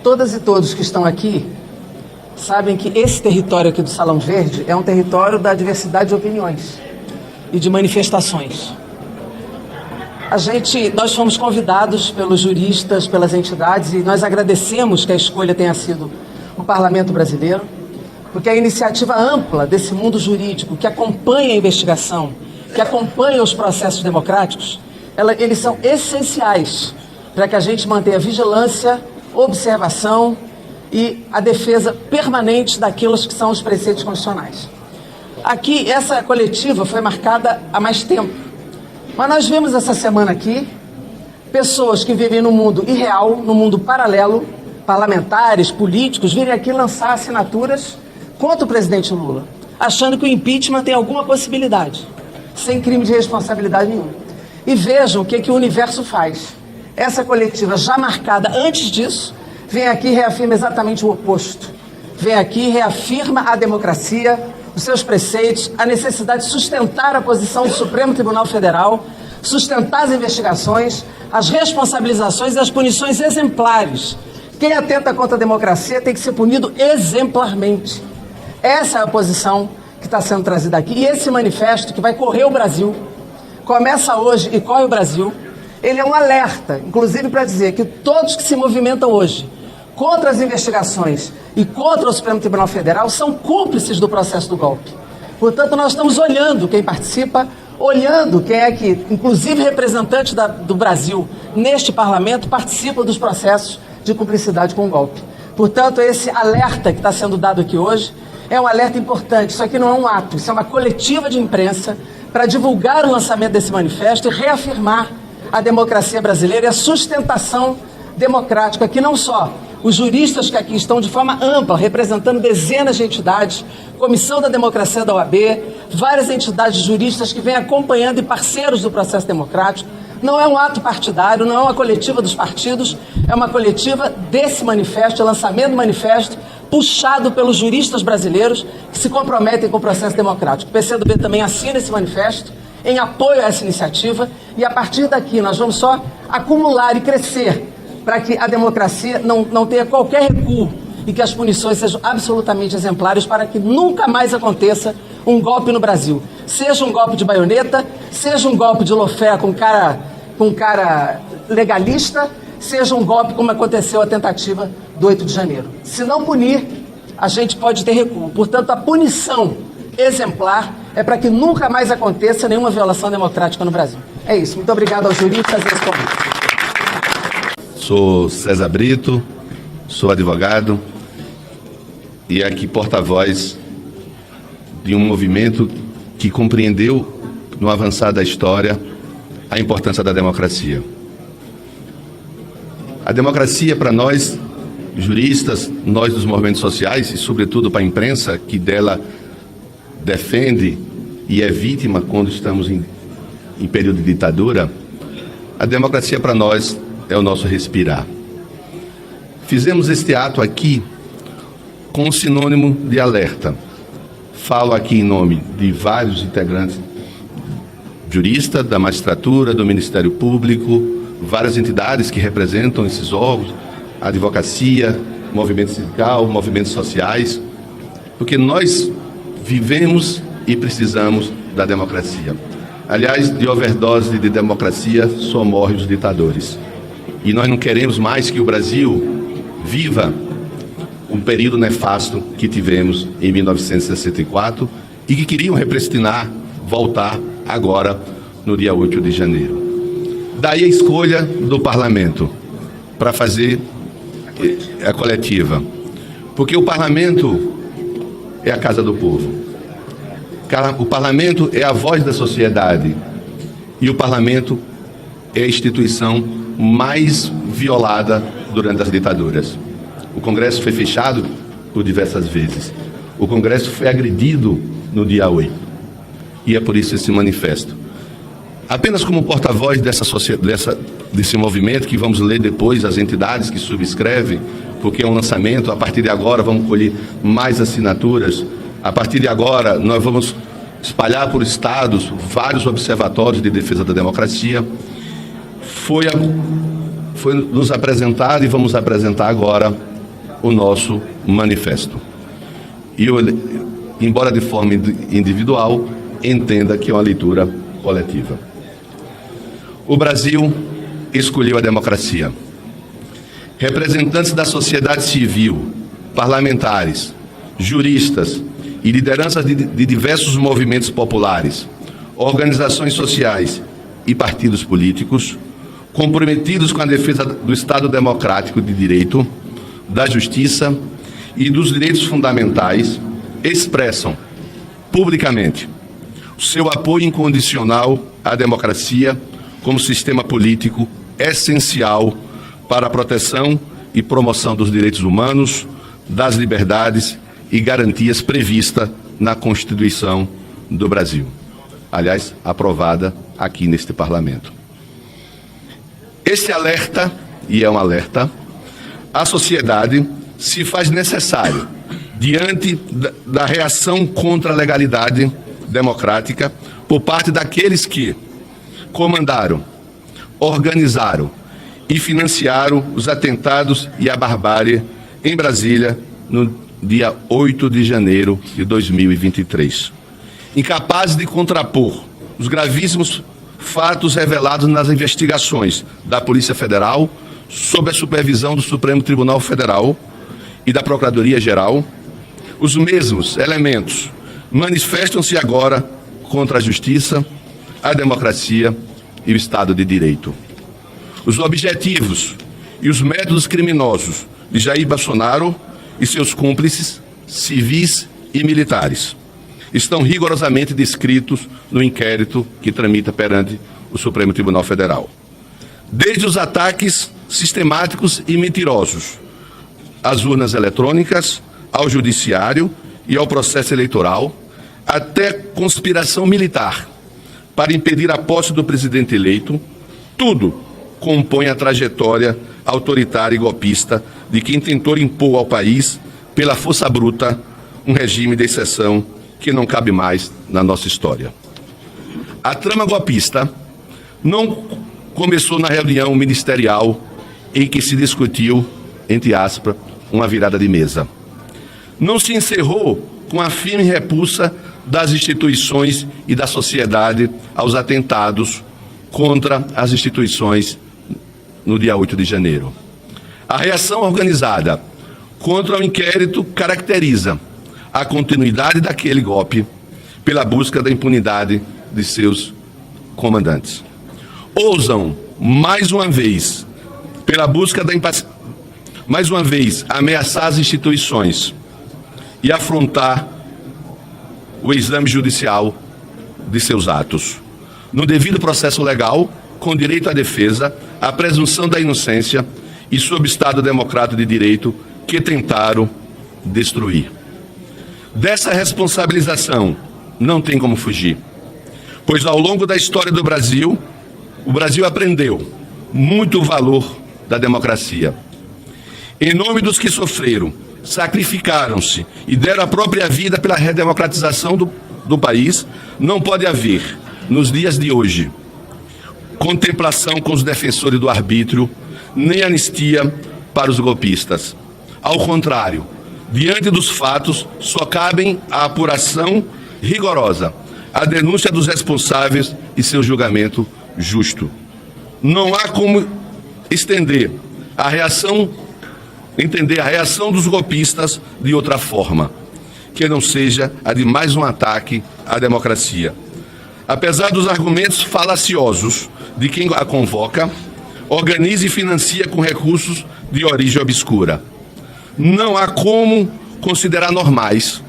todas e todos que estão aqui sabem que esse território aqui do Salão Verde é um território da diversidade de opiniões e de manifestações. Nós fomos convidados pelos juristas, pelas entidades, e nós agradecemos que a escolha tenha sido o Parlamento Brasileiro, porque a iniciativa ampla desse mundo jurídico que acompanha a investigação, que acompanha os processos democráticos, eles são essenciais para que a gente mantenha vigilância, observação e a defesa permanente daqueles que são os preceitos constitucionais. Aqui, essa coletiva foi marcada há mais tempo, mas nós vimos essa semana aqui pessoas que vivem no mundo irreal, no mundo paralelo, parlamentares, políticos, virem aqui lançar assinaturas contra o presidente Lula, achando que o impeachment tem alguma possibilidade, sem crime de responsabilidade nenhuma. E vejam o que o universo faz. Essa coletiva, já marcada antes disso, vem aqui e reafirma exatamente o oposto. Vem aqui e reafirma a democracia, os seus preceitos, a necessidade de sustentar a posição do Supremo Tribunal Federal, sustentar as investigações, as responsabilizações e as punições exemplares. Quem atenta contra a democracia tem que ser punido exemplarmente. Essa é a posição que está sendo trazida aqui. E esse manifesto que vai correr o Brasil, começa hoje e corre o Brasil, ele é um alerta, inclusive para dizer que todos que se movimentam hoje contra as investigações e contra o Supremo Tribunal Federal são cúmplices do processo do golpe. Portanto, nós estamos olhando quem participa, olhando quem é que, inclusive representantes do Brasil neste parlamento, participa dos processos de cumplicidade com o golpe. Portanto, esse alerta que está sendo dado aqui hoje é um alerta importante. Isso aqui não é um ato, isso é uma coletiva de imprensa para divulgar o lançamento desse manifesto e reafirmar a democracia brasileira e a sustentação democrática, que não só os juristas que aqui estão de forma ampla, representando dezenas de entidades, Comissão da Democracia da OAB, várias entidades juristas que vêm acompanhando e parceiros do processo democrático. Não é um ato partidário, não é uma coletiva dos partidos, é uma coletiva desse manifesto, lançamento do manifesto, puxado pelos juristas brasileiros que se comprometem com o processo democrático. O PCdoB também assina esse manifesto em apoio a essa iniciativa e a partir daqui nós vamos só acumular e crescer para que a democracia não tenha qualquer recuo e que as punições sejam absolutamente exemplares para que nunca mais aconteça um golpe no Brasil. Seja um golpe de baioneta, seja um golpe de lawfare com cara legalista, seja um golpe como aconteceu a tentativa do 8 de janeiro. Se não punir, a gente pode ter recuo. Portanto, a punição exemplar é para que nunca mais aconteça nenhuma violação democrática no Brasil. É isso. Muito obrigado aos juristas e aos convites. Sou César Brito, sou advogado e aqui porta-voz de um movimento que compreendeu, no avançar da história, a importância da democracia. A democracia, para nós, juristas, nós dos movimentos sociais e, sobretudo, para a imprensa, que dela defende e é vítima quando estamos em período de ditadura, a democracia, para nós, é o nosso respirar. Fizemos este ato aqui com um sinônimo de alerta. Falo aqui em nome de vários integrantes, juristas, da magistratura, do Ministério Público, várias entidades que representam esses órgãos, a advocacia, movimento sindical, movimentos sociais, porque nós vivemos e precisamos da democracia. Aliás, de overdose de democracia só morrem os ditadores. E nós não queremos mais que o Brasil viva um período nefasto que tivemos em 1964 e que queriam repristinar, voltar agora no dia 8 de janeiro. Daí a escolha do parlamento para fazer a coletiva. Porque o parlamento é a casa do povo. O parlamento é a voz da sociedade. E o parlamento é a instituição mais violada durante as ditaduras. O Congresso foi fechado por diversas vezes. O Congresso foi agredido no dia 8. E é por isso esse manifesto. Apenas como porta-voz desse movimento, que vamos ler depois as entidades que subscrevem, porque é um lançamento, a partir de agora vamos colher mais assinaturas, a partir de agora nós vamos espalhar por estados vários observatórios de defesa da democracia. Foi nos apresentar e vamos apresentar agora o nosso manifesto. E eu, embora de forma individual, entenda que é uma leitura coletiva. O Brasil escolheu a democracia. Representantes da sociedade civil, parlamentares, juristas e lideranças de diversos movimentos populares, organizações sociais e partidos políticos, comprometidos com a defesa do Estado democrático de direito, da justiça e dos direitos fundamentais, expressam publicamente o seu apoio incondicional à democracia como sistema político essencial para a proteção e promoção dos direitos humanos, das liberdades e garantias previstas na Constituição do Brasil. Aliás, aprovada aqui neste Parlamento. Esse alerta, e é um alerta, à sociedade se faz necessário, diante da reação contra a legalidade democrática por parte daqueles que comandaram, organizaram e financiaram os atentados e a barbárie em Brasília no dia 8 de janeiro de 2023. Incapazes de contrapor os gravíssimos fatos revelados nas investigações da Polícia Federal, sob a supervisão do Supremo Tribunal Federal e da Procuradoria-Geral, os mesmos elementos manifestam-se agora contra a justiça, a democracia e o Estado de Direito. Os objetivos e os métodos criminosos de Jair Bolsonaro e seus cúmplices, civis e militares, estão rigorosamente descritos no inquérito que tramita perante o Supremo Tribunal Federal. Desde os ataques sistemáticos e mentirosos às urnas eletrônicas, ao judiciário e ao processo eleitoral, até conspiração militar para impedir a posse do presidente eleito, tudo compõe a trajetória autoritária e golpista de quem tentou impor ao país, pela força bruta, um regime de exceção que não cabe mais na nossa história. A trama golpista não começou na reunião ministerial em que se discutiu, entre aspas, uma virada de mesa. Não se encerrou com a firme repulsa das instituições e da sociedade aos atentados contra as instituições no dia 8 de janeiro. A reação organizada contra o inquérito caracteriza a continuidade daquele golpe pela busca da impunidade de seus comandantes. Ousam, mais uma vez, ameaçar as instituições e afrontar o exame judicial de seus atos. No devido processo legal, com direito à defesa, à presunção da inocência e sob Estado democrático de direito que tentaram destruir. Dessa responsabilização não tem como fugir, pois ao longo da história do Brasil, o Brasil aprendeu muito o valor da democracia. Em nome dos que sofreram, sacrificaram-se e deram a própria vida pela redemocratização do país, não pode haver, nos dias de hoje, contemplação com os defensores do arbítrio, nem anistia para os golpistas. Ao contrário, diante dos fatos, só cabem a apuração rigorosa, a denúncia dos responsáveis e seu julgamento justo. Não há como entender a reação dos golpistas de outra forma, que não seja a de mais um ataque à democracia. Apesar dos argumentos falaciosos de quem a convoca, organiza e financia com recursos de origem obscura. Não há como considerar normais,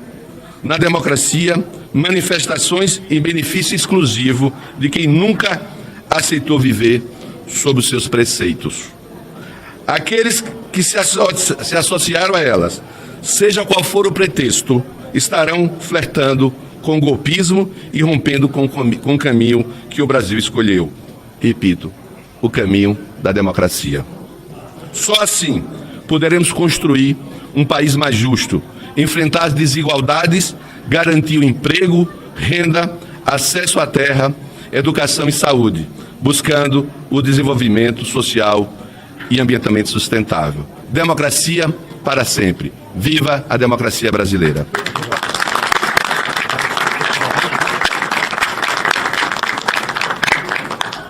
na democracia, manifestações em benefício exclusivo de quem nunca aceitou viver sob os seus preceitos. Aqueles que se associaram a elas, seja qual for o pretexto, estarão flertando com o golpismo e rompendo com o caminho que o Brasil escolheu. Repito, o caminho da democracia. Só assim poderemos construir um país mais justo, enfrentar as desigualdades, garantir o emprego, renda, acesso à terra, educação e saúde, buscando o desenvolvimento social e ambientalmente sustentável. Democracia para sempre. Viva a democracia brasileira!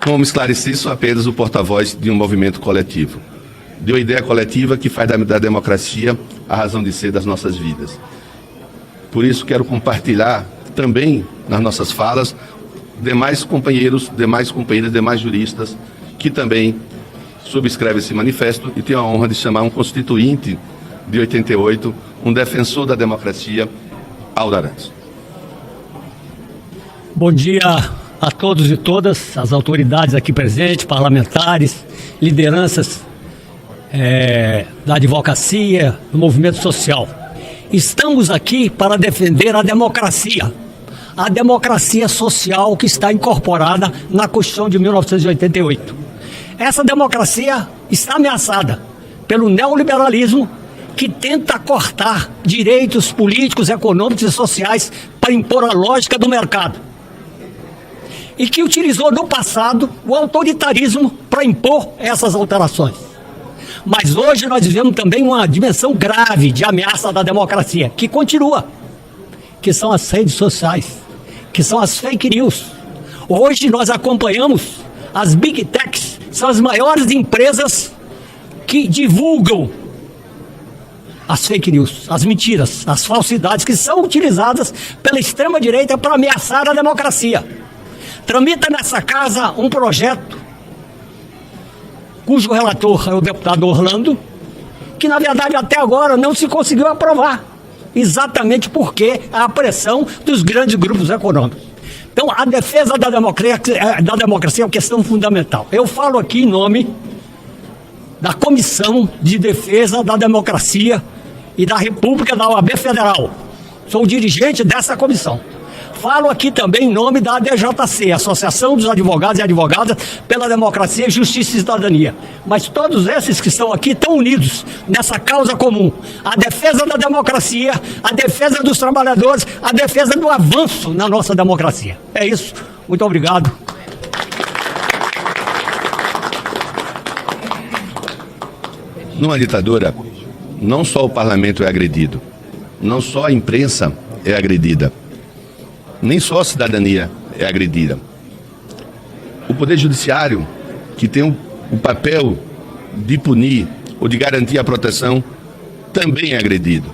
Como esclareci, sou apenas o porta-voz de um movimento coletivo, de uma ideia coletiva que faz da democracia a razão de ser das nossas vidas. Por isso quero compartilhar também nas nossas falas demais companheiros, demais juristas que também subscrevem esse manifesto e tenho a honra de chamar um constituinte de 88, um defensor da democracia, Aldo Arantes. Bom dia a todos e todas, as autoridades aqui presentes, parlamentares, lideranças da advocacia, do movimento social. Estamos aqui para defender a democracia social que está incorporada na Constituição de 1988. Essa democracia está ameaçada pelo neoliberalismo que tenta cortar direitos políticos, econômicos e sociais para impor a lógica do mercado. E que utilizou no passado o autoritarismo para impor essas alterações. Mas hoje nós vivemos também uma dimensão grave de ameaça da democracia, que continua, que são as redes sociais, que são as fake news. Hoje nós acompanhamos as big techs, são as maiores empresas que divulgam as fake news, as mentiras, as falsidades que são utilizadas pela extrema-direita para ameaçar a democracia. Tramita nessa casa um projeto cujo relator é o deputado Orlando, que na verdade até agora não se conseguiu aprovar, exatamente porque a pressão dos grandes grupos econômicos. Então a defesa da democracia é uma questão fundamental. Eu falo aqui em nome da Comissão de Defesa da Democracia e da República da OAB Federal. Sou o dirigente dessa comissão. Falo aqui também em nome da ADJC, Associação dos Advogados e Advogadas pela Democracia, Justiça e Cidadania. Mas todos esses que estão aqui estão unidos nessa causa comum. A defesa da democracia, a defesa dos trabalhadores, a defesa do avanço na nossa democracia. É isso. Muito obrigado. Numa ditadura, não só o parlamento é agredido, não só a imprensa é agredida, nem só a cidadania é agredida. O Poder Judiciário, que tem o papel de punir ou de garantir a proteção, também é agredido.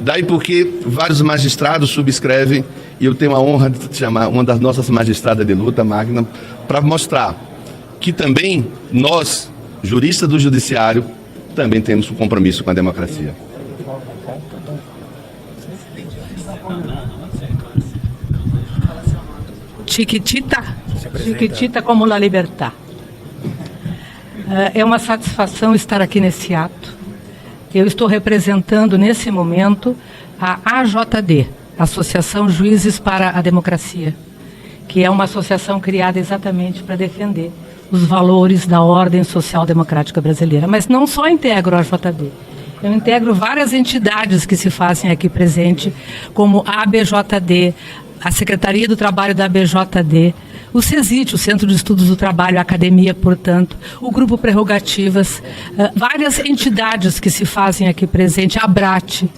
Daí porque vários magistrados subscrevem, e eu tenho a honra de chamar uma das nossas magistradas de luta, Magna, para mostrar que também nós, juristas do Judiciário, também temos um compromisso com a democracia. Chiquitita como la libertad. É uma satisfação estar aqui nesse ato. Eu estou representando nesse momento a AJD, Associação Juízes para a Democracia, que é uma associação criada exatamente para defender os valores da ordem social democrática brasileira. Mas não só integro a AJD, eu integro várias entidades que se fazem aqui presente, como a ABJD, a Secretaria do Trabalho da ABJD, o CESIT, o Centro de Estudos do Trabalho, a Academia, portanto, o Grupo Prerrogativas, várias entidades que se fazem aqui presente, a ABRAT,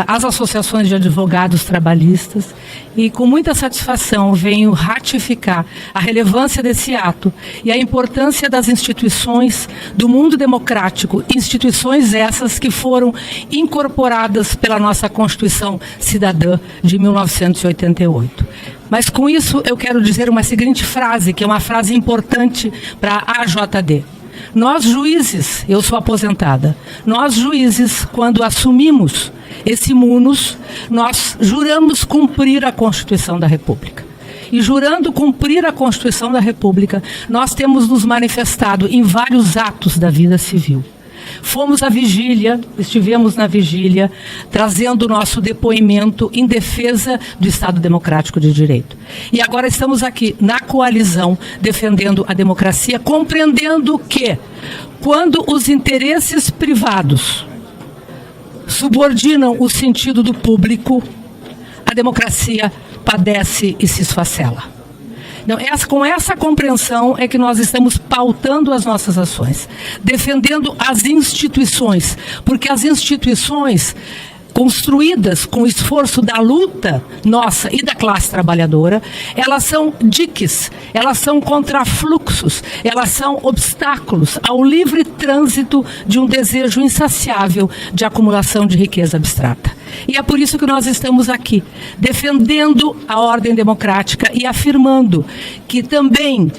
as associações de advogados trabalhistas, e com muita satisfação venho ratificar a relevância desse ato e a importância das instituições do mundo democrático, instituições essas que foram incorporadas pela nossa Constituição Cidadã de 1988. Mas com isso eu quero dizer uma seguinte frase, que é uma frase importante para a AJD. Nós juízes, eu sou aposentada, nós juízes, quando assumimos esse munus, nós juramos cumprir a Constituição da República. E jurando cumprir a Constituição da República, nós temos nos manifestado em vários atos da vida civil. Fomos à vigília, estivemos na vigília, trazendo o nosso depoimento em defesa do Estado Democrático de Direito. E agora estamos aqui na coalizão, defendendo a democracia, compreendendo que, quando os interesses privados subordinam o sentido do público, a democracia padece e se esfacela. Então, com essa compreensão é que nós estamos pautando as nossas ações, defendendo as instituições, porque as instituições construídas com o esforço da luta nossa e da classe trabalhadora, elas são diques, elas são contrafluxos, elas são obstáculos ao livre trânsito de um desejo insaciável de acumulação de riqueza abstrata. E é por isso que nós estamos aqui, defendendo a ordem democrática e afirmando que também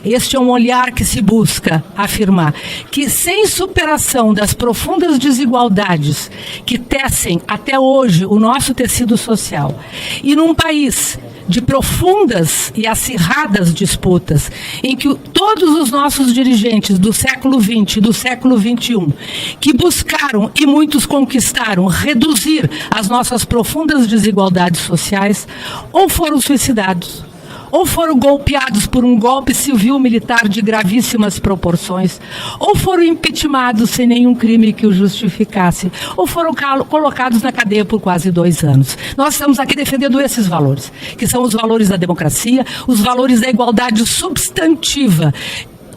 este é um olhar que se busca afirmar que, sem superação das profundas desigualdades que tecem até hoje o nosso tecido social, e num país de profundas e acirradas disputas, em que todos os nossos dirigentes do século XX e do século XXI, que buscaram e muitos conquistaram reduzir as nossas profundas desigualdades sociais, ou foram suicidados, ou foram golpeados por um golpe civil-militar de gravíssimas proporções, ou foram impeachmentados sem nenhum crime que o justificasse, ou foram colocados na cadeia por quase 2 anos. Nós estamos aqui defendendo esses valores, que são os valores da democracia, os valores da igualdade substantiva.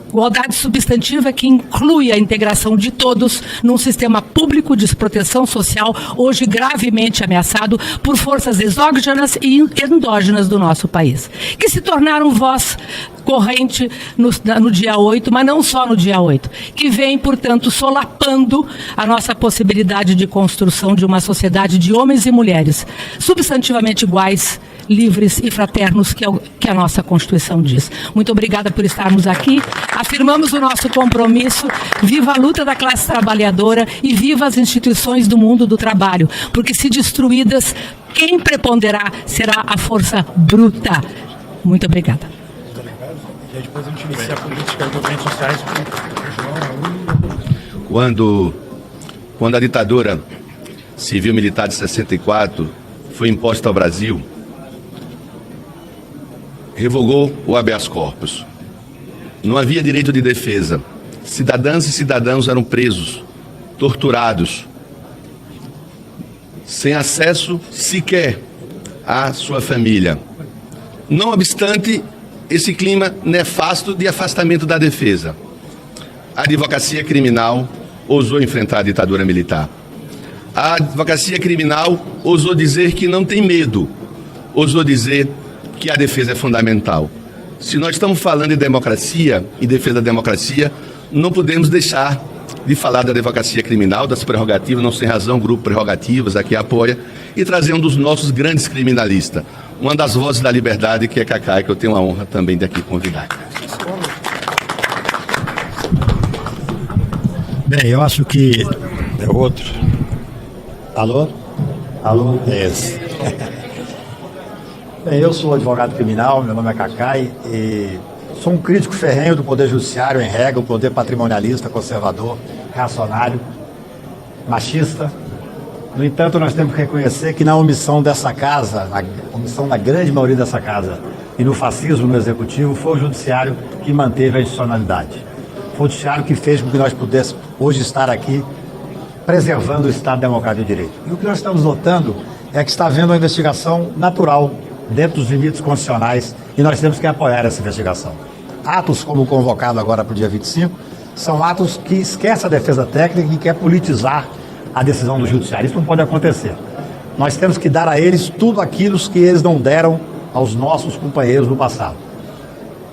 Igualdade substantiva que inclui a integração de todos num sistema público de proteção social, hoje gravemente ameaçado por forças exógenas e endógenas do nosso país, que se tornaram voz corrente no dia 8, mas não só no dia 8, que vem, portanto, solapando a nossa possibilidade de construção de uma sociedade de homens e mulheres substantivamente iguais, livres e fraternos, que é o que a nossa Constituição diz. Muito obrigada por estarmos aqui. Afirmamos o nosso compromisso. Viva a luta da classe trabalhadora e viva as instituições do mundo do trabalho, porque se destruídas, quem preponderar será a força bruta. Muito obrigada. Muito obrigado. E aí depois a gente inicia a política dos movimentos sociais. Quando a ditadura civil-militar de 64 foi imposta ao Brasil, revogou o habeas corpus. Não havia direito de defesa. Cidadãs e cidadãos eram presos, torturados, sem acesso sequer à sua família. Não obstante esse clima nefasto de afastamento da defesa, a advocacia criminal ousou enfrentar a ditadura militar. A advocacia criminal ousou dizer que não tem medo, ousou dizer que a defesa é fundamental. Se nós estamos falando de democracia e defesa da democracia, não podemos deixar de falar da advocacia criminal, das prerrogativas, não sem razão, grupo Prerrogativas aqui apoia, e trazer um dos nossos grandes criminalistas, uma das vozes da liberdade, que é Cacai, que eu tenho a honra também de aqui convidar. Bem, eu acho que é outro. Alô? Alô? É esse. Bem, eu sou advogado criminal, meu nome é Cacai e sou um crítico ferrenho do Poder Judiciário em regra, o poder patrimonialista, conservador, reacionário, machista. No entanto, nós temos que reconhecer que na omissão dessa casa, na omissão da grande maioria dessa casa e no fascismo no Executivo, foi o Judiciário que manteve a institucionalidade. Foi o Judiciário que fez com que nós pudéssemos hoje estar aqui preservando o Estado Democrático de Direito. E o que nós estamos notando é que está havendo uma investigação natural dentro dos limites constitucionais e nós temos que apoiar essa investigação. Atos como o convocado agora para o dia 25 são atos que esquecem a defesa técnica e quer politizar a decisão do judiciário. Isso não pode acontecer. Nós temos que dar a eles tudo aquilo que eles não deram aos nossos companheiros no passado.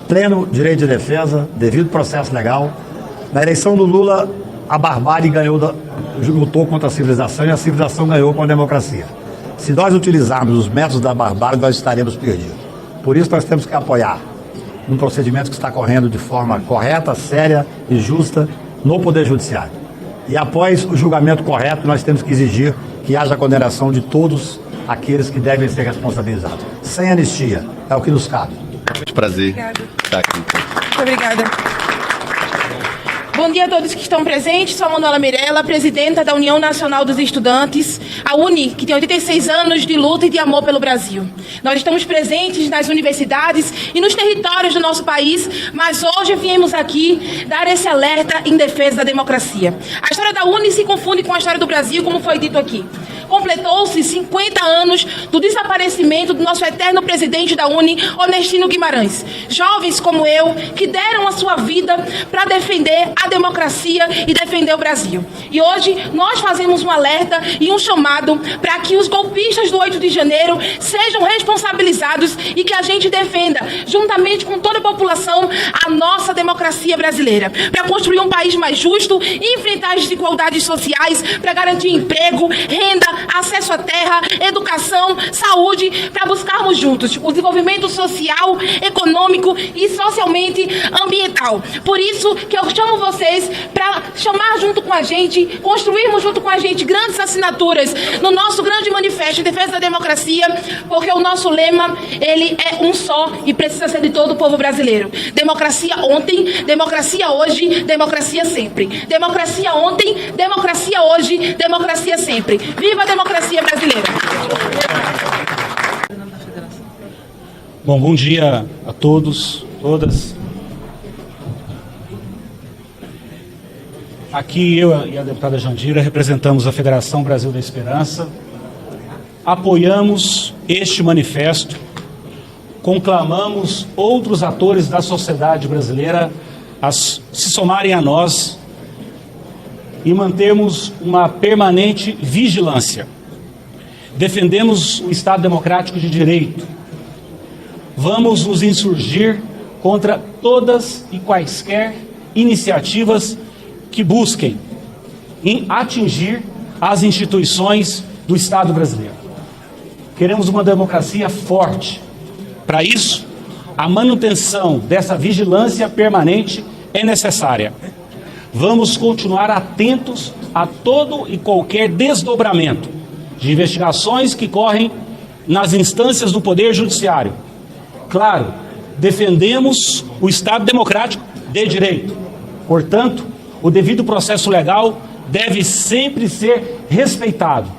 Pleno direito de defesa, devido processo legal. Na eleição do Lula, a barbárie lutou contra a civilização e a civilização ganhou com a democracia. Se nós utilizarmos os métodos da barbárie, nós estaremos perdidos. Por isso nós temos que apoiar um procedimento que está correndo de forma correta, séria e justa no Poder Judiciário. E após o julgamento correto, nós temos que exigir que haja a condenação de todos aqueles que devem ser responsabilizados. Sem anistia, é o que nos cabe. Prazer estar aqui. Muito obrigada. Bom dia a todos que estão presentes. Sou a Manuela Mirella, presidenta da União Nacional dos Estudantes, a UNE, que tem 86 anos de luta e de amor pelo Brasil. Nós estamos presentes nas universidades e nos territórios do nosso país, mas hoje viemos aqui dar esse alerta em defesa da democracia. A história da UNE se confunde com a história do Brasil, como foi dito aqui. completou-se 50 anos do desaparecimento do nosso eterno presidente da UNE, Ernestino Guimarães. Jovens como eu, que deram a sua vida para defender a democracia e defender o Brasil. E hoje nós fazemos um alerta e um chamado para que os golpistas do 8 de janeiro sejam responsabilizados e que a gente defenda, juntamente com toda a população, a nossa democracia brasileira, para construir um país mais justo e enfrentar as desigualdades sociais, para garantir emprego, renda, acesso à terra, educação, saúde, para buscarmos juntos o desenvolvimento social, econômico e socialmente ambiental. Por isso que eu chamo vocês para chamar junto com a gente, construirmos junto com a gente grandes assinaturas no nosso grande manifesto em defesa da democracia, porque o nosso lema, ele é um só e precisa ser de todo o povo brasileiro. Democracia ontem, democracia hoje, democracia sempre. Democracia ontem, democracia hoje, democracia sempre. Viva a democracia brasileira! Bom dia a todos, todas. Aqui eu e a deputada Jandira representamos a Federação Brasil da Esperança. Apoiamos este manifesto, conclamamos outros atores da sociedade brasileira a se somarem a nós e mantermos uma permanente vigilância. Defendemos o Estado Democrático de Direito. Vamos nos insurgir contra todas e quaisquer iniciativas que busquem atingir as instituições do Estado brasileiro. Queremos uma democracia forte. Para isso, a manutenção dessa vigilância permanente é necessária. Vamos continuar atentos a todo e qualquer desdobramento de investigações que correm nas instâncias do Poder Judiciário. Claro, defendemos o Estado Democrático de Direito. Portanto, o devido processo legal deve sempre ser respeitado,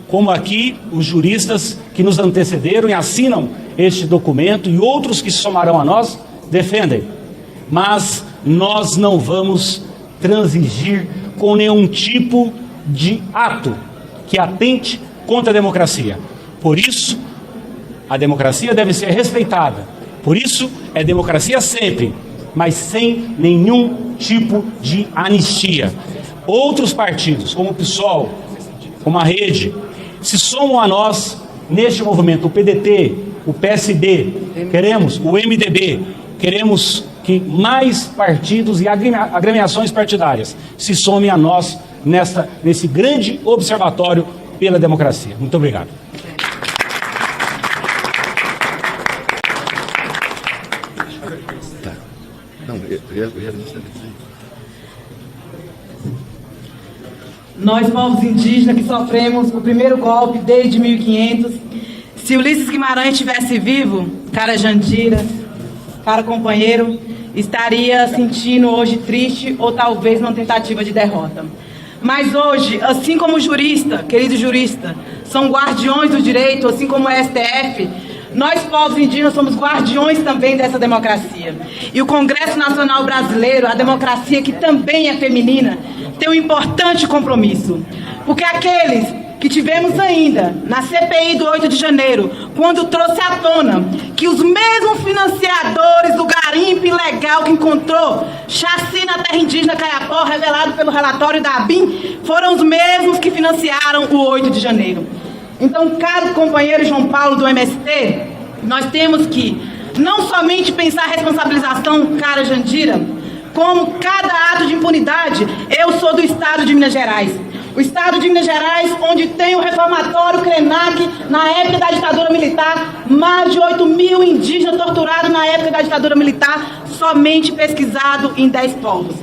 como aqui os juristas que nos antecederam e assinam este documento e outros que se somarão a nós defendem. Mas nós não vamos transigir com nenhum tipo de ato que atente contra a democracia. Por isso, a democracia deve ser respeitada. Por isso, é democracia sempre, mas sem nenhum tipo de anistia. Outros partidos, como o PSOL, como a Rede, se somam a nós neste movimento. O PDT, o PSD, queremos o MDB, queremos que mais partidos e agremiações partidárias se somem a nós nesse grande observatório pela democracia. Muito obrigado. Nós, povos indígenas, que sofremos o primeiro golpe desde 1500, se Ulisses Guimarães estivesse vivo, cara Jandira, cara companheiro, estaria sentindo hoje triste ou talvez uma tentativa de derrota. Mas hoje, assim como o jurista, querido jurista, são guardiões do direito, assim como o STF, nós, povos indígenas, somos guardiões também dessa democracia. E o Congresso Nacional Brasileiro, a democracia que também é feminina, tem um importante compromisso. Porque aqueles que tivemos ainda na CPI do 8 de janeiro, quando trouxe à tona que os mesmos financiadores do garimpo ilegal que encontrou chacina na terra indígena Caiapó, revelado pelo relatório da ABIN, foram os mesmos que financiaram o 8 de janeiro. Então, caro companheiro João Paulo do MST, nós temos que não somente pensar a responsabilização, cara Jandira, como cada ato de impunidade. Eu sou do estado de Minas Gerais. O estado de Minas Gerais, onde tem o reformatório Krenak, na época da ditadura militar, mais de 8 mil indígenas torturados na época da ditadura militar, somente pesquisado em 10 povos.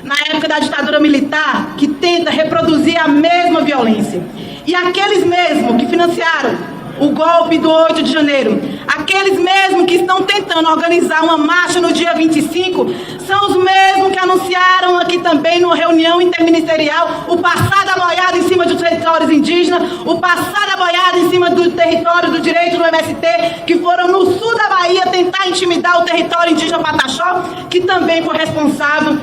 Na época da ditadura militar, que tenta reproduzir a mesma violência. E aqueles mesmos que financiaram o golpe do 8 de janeiro, aqueles mesmos que estão tentando organizar uma marcha no dia 25, são os mesmos que anunciaram aqui também numa reunião interministerial o passar da boiada em cima dos territórios indígenas, o passar da boiada em cima do território do direito do MST, que foram no sul da Bahia tentar intimidar o território indígena Pataxó, que também foi responsável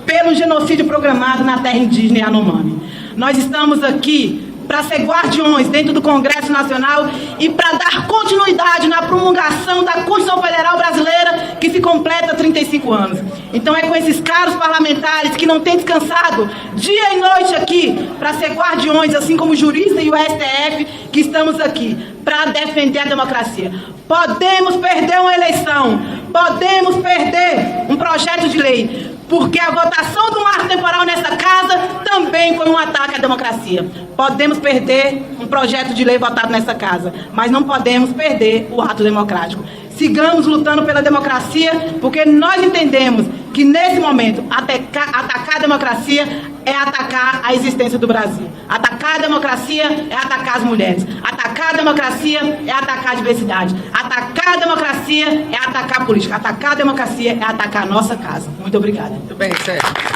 pelo genocídio programado na terra indígena Yanomami. Nós estamos aqui para ser guardiões dentro do Congresso Nacional e para dar continuidade na promulgação da Constituição Federal Brasileira, que se completa 35 anos. Então é com esses caros parlamentares que não têm descansado dia e noite aqui para ser guardiões, assim como o jurista e o STF, que estamos aqui para defender a democracia. Podemos perder uma eleição, podemos perder um projeto de lei, porque a votação do marco temporal nessa casa também foi um ataque à democracia. Podemos perder um projeto de lei votado nessa casa, mas não podemos perder o ato democrático. Sigamos lutando pela democracia, porque nós entendemos que, nesse momento, atacar a democracia é atacar a existência do Brasil. Atacar a democracia é atacar as mulheres. Atacar a democracia é atacar a diversidade. Atacar a democracia é atacar a política. Atacar a democracia é atacar a nossa casa. Muito obrigada. Muito bem, Sérgio.